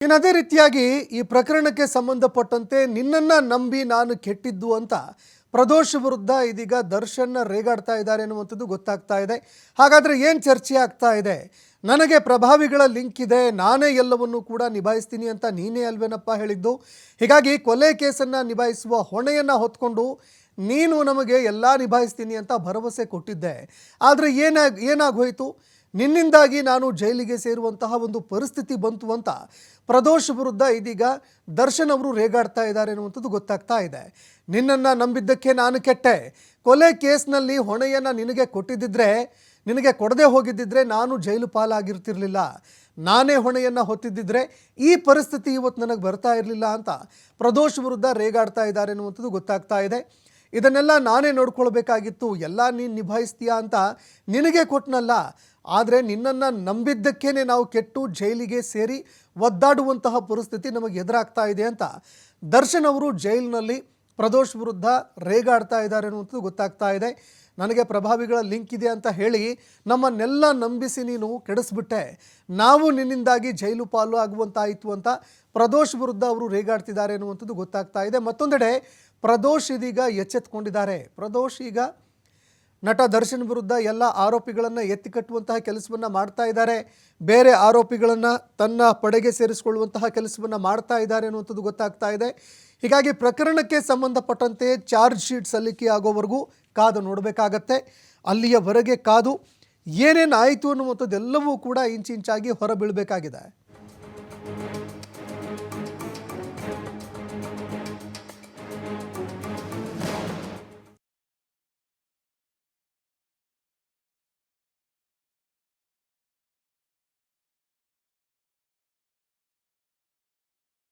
ಇನ್ನು ಅದೇ ರೀತಿಯಾಗಿ ಈ ಪ್ರಕರಣಕ್ಕೆ ಸಂಬಂಧಪಟ್ಟಂತೆ ನಿನ್ನನ್ನು ನಂಬಿ ನಾನು ಕೆಟ್ಟಿದ್ದು ಅಂತ ಪ್ರದೋಷ್ ವಿರುದ್ಧ ಇದೀಗ ದರ್ಶನ್ ರೇಗಾಡ್ತಾ ಇದ್ದಾರೆ ಅನ್ನುವಂಥದ್ದು ಗೊತ್ತಾಗ್ತಾ ಇದೆ. ಹಾಗಾದರೆ ಏನು ಚರ್ಚೆ ಆಗ್ತಾ ಇದೆ? ನನಗೆ ಪ್ರಭಾವಿಗಳ ಲಿಂಕ್ ಇದೆ, ನಾನೇ ಎಲ್ಲವನ್ನೂ ಕೂಡ ನಿಭಾಯಿಸ್ತೀನಿ ಅಂತ ನೀನೇ ಅಲ್ವೇನಪ್ಪ ಹೇಳಿದ್ದು. ಹೀಗಾಗಿ ಕೊಲೆ ಕೇಸನ್ನು ನಿಭಾಯಿಸುವ ಹೊಣೆಯನ್ನು ಹೊತ್ಕೊಂಡು ನೀನು ನಮಗೆ ಎಲ್ಲ ನಿಭಾಯಿಸ್ತೀನಿ ಅಂತ ಭರವಸೆ ಕೊಟ್ಟಿದ್ದೆ. ಆದರೆ ಏನಾಗೋಯಿತು? ನಿನ್ನಿಂದಾಗಿ ನಾನು ಜೈಲಿಗೆ ಸೇರುವಂತಹ ಒಂದು ಪರಿಸ್ಥಿತಿ ಬಂತು ಅಂತ ಪ್ರದೋಷ್ ವಿರುದ್ಧ ಇದೀಗ ದರ್ಶನ್ ಅವರು ರೇಗಾಡ್ತಾ ಇದ್ದಾರೆ ಅನ್ನುವಂಥದ್ದು ಗೊತ್ತಾಗ್ತಾ ಇದೆ. ನಿನ್ನನ್ನು ನಂಬಿದ್ದಕ್ಕೆ ನಾನು ಕೆಟ್ಟೆ, ಕೊಲೆ ಕೇಸ್ನಲ್ಲಿ ಹೊಣೆಯನ್ನು ನಿನಗೆ ಕೊಟ್ಟಿದ್ದಿದ್ರೆ, ನಿನಗೆ ಕೊಡದೆ ಹೋಗಿದ್ದಿದ್ರೆ ನಾನು ಜೈಲು ಪಾಲಾಗಿರ್ತಿರ್ಲಿಲ್ಲ, ನಾನೇ ಹೊಣೆಯನ್ನು ಹೊತ್ತಿದ್ದಿದ್ರೆ ಈ ಪರಿಸ್ಥಿತಿ ಇವತ್ತು ನನಗೆ ಬರ್ತಾ ಇರಲಿಲ್ಲ ಅಂತ ಪ್ರದೋಷ್ ವಿರುದ್ಧ ರೇಗಾಡ್ತಾ ಇದ್ದಾರೆ ಅನ್ನುವಂಥದ್ದು ಗೊತ್ತಾಗ್ತಾ ಇದೆ. ಇದನ್ನೆಲ್ಲ ನಾನೇ ನೋಡ್ಕೊಳ್ಬೇಕಾಗಿತ್ತು, ಎಲ್ಲ ನೀನು ನಿಭಾಯಿಸ್ತೀಯಾ ಅಂತ ನಿನಗೆ ಕೊಟ್ಟನಲ್ಲ, ಆದರೆ ನಿನ್ನನ್ನು ನಂಬಿದ್ದಕ್ಕೇ ನಾವು ಕೆಟ್ಟು ಜೈಲಿಗೆ ಸೇರಿ ಒದ್ದಾಡುವಂತಹ ಪರಿಸ್ಥಿತಿ ನಮಗೆ ಎದುರಾಗ್ತಾ ಇದೆ ಅಂತ ದರ್ಶನ್ ಅವರು ಜೈಲಿನಲ್ಲಿ ಪ್ರದೋಷ್ ವಿರುದ್ಧ ರೇಗಾಡ್ತಾ ಇದ್ದಾರೆ ಅನ್ನುವಂಥದ್ದು ಗೊತ್ತಾಗ್ತಾ ಇದೆ. ನನಗೆ ಪ್ರಭಾವಿಗಳ ಲಿಂಕ್ ಇದೆ ಅಂತ ಹೇಳಿ ನಮ್ಮನ್ನೆಲ್ಲ ನಂಬಿಸಿ ನೀನು ಕೆಡಿಸ್ಬಿಟ್ಟೆ, ನಾವು ನಿನ್ನಿಂದಾಗಿ ಜೈಲು ಪಾಲು ಆಗುವಂತಾಯಿತು ಅಂತ ಪ್ರದೋಷ್ ವಿರುದ್ಧ ಅವರು ರೇಗಾಡ್ತಿದ್ದಾರೆ ಅನ್ನುವಂಥದ್ದು ಗೊತ್ತಾಗ್ತಾ ಇದೆ. ಮತ್ತೊಂದೆಡೆ ಪ್ರದೋಷ್ ಇದೀಗ ಎಚ್ಚೆತ್ಕೊಂಡಿದ್ದಾರೆ. ಪ್ರದೋಷ್ ಈಗ ನಟ ದರ್ಶನ್ ವಿರುದ್ಧ ಎಲ್ಲ ಆರೋಪಿಗಳನ್ನು ಎತ್ತಿ ಕಟ್ಟುವಂತಹ ಕೆಲಸವನ್ನು ಮಾಡ್ತಾ ಇದ್ದಾರೆ, ಬೇರೆ ಆರೋಪಿಗಳನ್ನು ತನ್ನ ಪಡೆಗೆ ಸೇರಿಸಿಕೊಳ್ಳುವಂತಹ ಕೆಲಸವನ್ನು ಮಾಡ್ತಾ ಇದ್ದಾರೆ ಅನ್ನುವಂಥದ್ದು ಗೊತ್ತಾಗ್ತಾ ಇದೆ. ಹೀಗಾಗಿ ಪ್ರಕರಣಕ್ಕೆ ಸಂಬಂಧಪಟ್ಟಂತೆ ಚಾರ್ಜ್ ಶೀಟ್ ಸಲ್ಲಿಕೆ ಆಗೋವರೆಗೂ ಕಾದು ನೋಡಬೇಕಾಗತ್ತೆ. ಅಲ್ಲಿಯವರೆಗೆ ಕಾದು ಏನೇನು ಆಯಿತು ಅನ್ನುವಂಥದ್ದೆಲ್ಲವೂ ಕೂಡ ಇಂಚಿಂಚಾಗಿ ಹೊರಬೀಳಬೇಕಾಗಿದೆ.